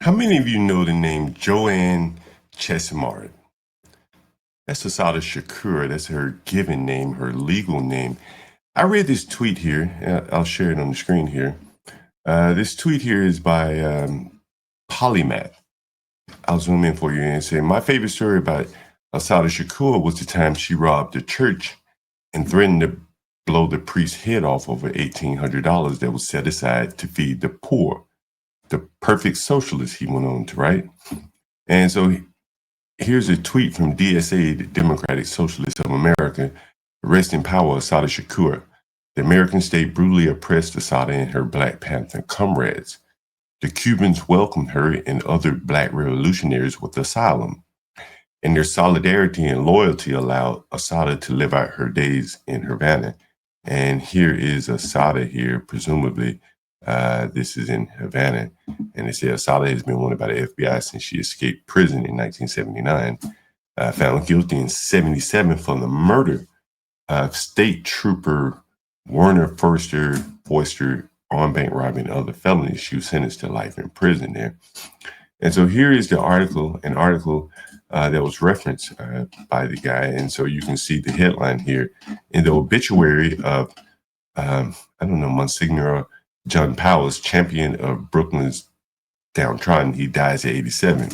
How many of you know the name JoAnne Chesimard? That's Assata Shakur. That's her given name, her legal name. I read this tweet here. I'll share it on the screen here. This tweet here is by Polymath. I'll zoom in for you and say, my favorite story about Assata Shakur was the time she robbed a church and threatened to blow the priest's head off over $1,800 that was set aside to feed the poor. The perfect socialist, he went on to write. And so here's a tweet from DSA, the Democratic Socialists of America. Rest in power, Assata Shakur. The American state brutally oppressed Assata and her Black Panther comrades. The Cubans welcomed her and other Black revolutionaries with asylum. And their solidarity and loyalty allowed Assata to live out her days in Havana. And here is Assata here, presumably. This is in Havana. And they say Assata has been wanted by the FBI since she escaped prison in 1979. Found guilty in 1977 for the murder of State Trooper Werner Foister on bank robbery and other felonies. She was sentenced to life in prison there. And so here is the article, that was referenced by the guy. And so you can see the headline here in the obituary of, Monsignor John Powers, champion of Brooklyn's downtrodden. He dies at 87.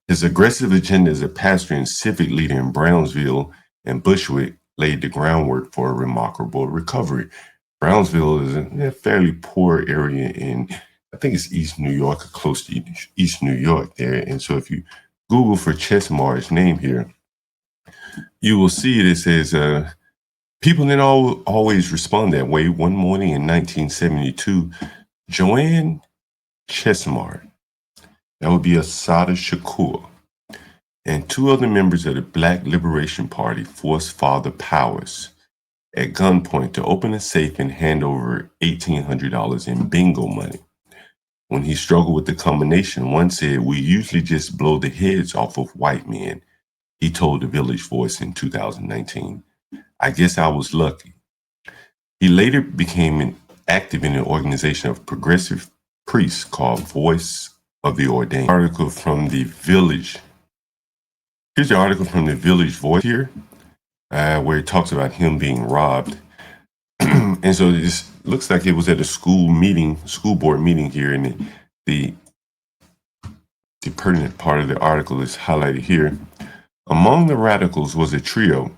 His aggressive agenda as a pastor and civic leader in Brownsville and Bushwick laid the groundwork for a remarkable recovery. Brownsville is a fairly poor area in, I think it's East New York, close to East New York there. And so if you Google for Chesimard's name here, you will see it says, people didn't always respond that way. One morning in 1972, JoAnne Chesimard, that would be Assata Shakur, and two other members of the Black Liberation Party forced Father Powers at gunpoint to open a safe and hand over $1,800 in bingo money. When he struggled with the combination, one said, "We usually just blow the heads off of white men," he told the Village Voice in 2019. "I guess I was lucky." He later became active in an organization of progressive priests called Voice of the Ordained. Article from the Village. Here's the article from the Village Voice here, where it talks about him being robbed. And so this looks like it was at a school board meeting here, and the pertinent part of the article is highlighted here. Among the radicals was a trio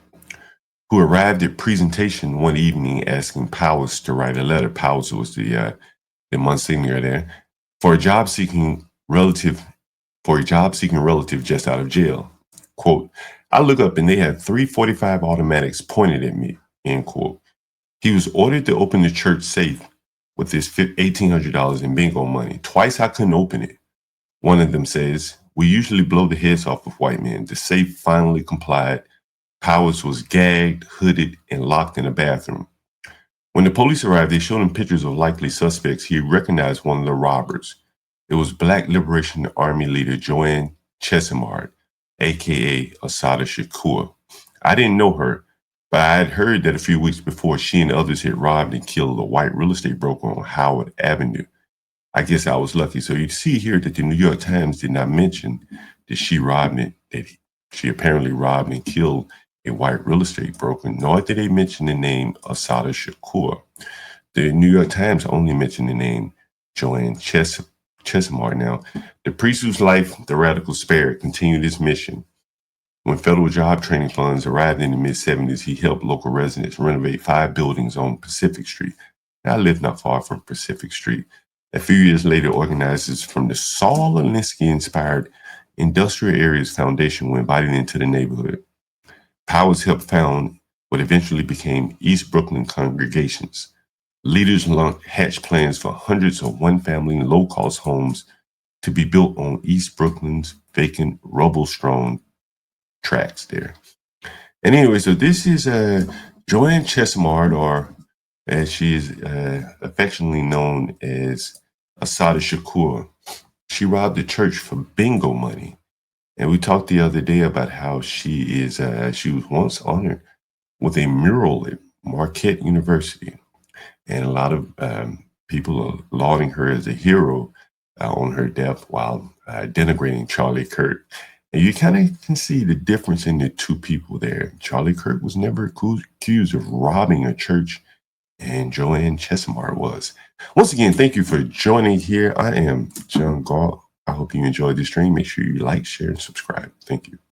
who arrived at presentation one evening asking Powers to write a letter. Powers was the Monsignor there, for a job-seeking relative just out of jail. Quote, "I look up and they had 345 automatics pointed at me," end quote. He was ordered to open the church safe with his $1,800 in bingo money. "Twice I couldn't open it," one of them says. "We usually blow the heads off of white men." The safe finally complied. Powers was gagged, hooded, and locked in a bathroom. When the police arrived, they showed him pictures of likely suspects. He recognized one of the robbers. It was Black Liberation Army leader JoAnne Chesimard, aka Assata Shakur. I didn't know her, but I had heard that a few weeks before she and others had robbed and killed a white real estate broker on Howard Avenue. I guess I was lucky. So you see here that the New York Times did not mention that she apparently robbed and killed a white real estate broker, nor did they mention the name Assata Shakur. The New York Times only mentioned the name JoAnne Chesimard. Now, the priest whose life the radicals spared continued his mission. When federal job training funds arrived in the mid-70s, he helped local residents renovate 5 buildings on Pacific Street. I live not far from Pacific Street. A few years later, organizers from the Saul Alinsky-inspired Industrial Areas Foundation were invited into the neighborhood. Powers helped found what eventually became East Brooklyn Congregations. Leaders hatched plans for hundreds of one-family and low-cost homes to be built on East Brooklyn's vacant, rubble-strewn tracts there. And anyway, so this is JoAnne Chesimard, or as she is affectionately known as Assata Shakur. She robbed the church for bingo money. And we talked the other day about how she was once honored with a mural at Marquette University. And a lot of people are lauding her as a hero on her death while denigrating Charlie Kirk. And you kind of can see the difference in the two people there. Charlie Kirk was never accused of robbing a church, and JoAnne Chesimard was. Once again, thank you for joining here. I am John Galt. I hope you enjoyed the stream. Make sure you like, share, and subscribe. Thank you.